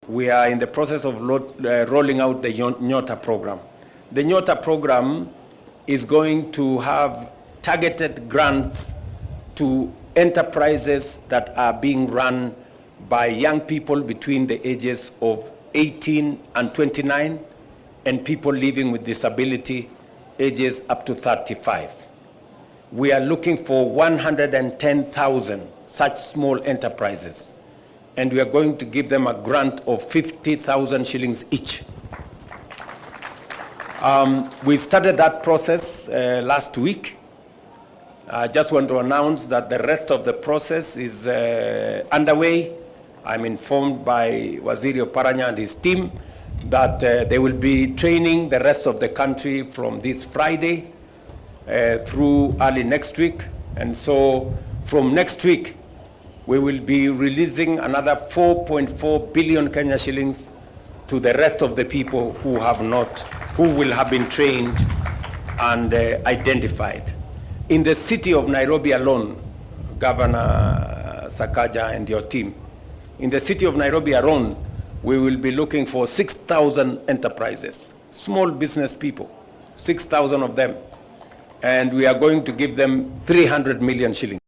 we are in the process of rolling out the Nyota program. The Nyota program is going to have targeted grants to enterprises that are being run by young people between the ages of 18 and 29 and people living with disability ages up to 35. We are looking for 110,000 such small enterprises, and we are going to give them a grant of 50,000 shillings each. We started that process last week. I just want to announce that the rest of the process is underway. I'm informed by Waziri Oparanya and his team that they will be training the rest of the country from this Friday through early next week. And so from next week, we will be releasing another 4.4 billion Kenya shillings to the rest of the people who will have been trained and identified. In the city of Nairobi alone, Governor Sakaja and your team, in the city of Nairobi alone, we will be looking for 6,000 enterprises, small business people, 6,000 of them. And we are going to give them 300 million shillings.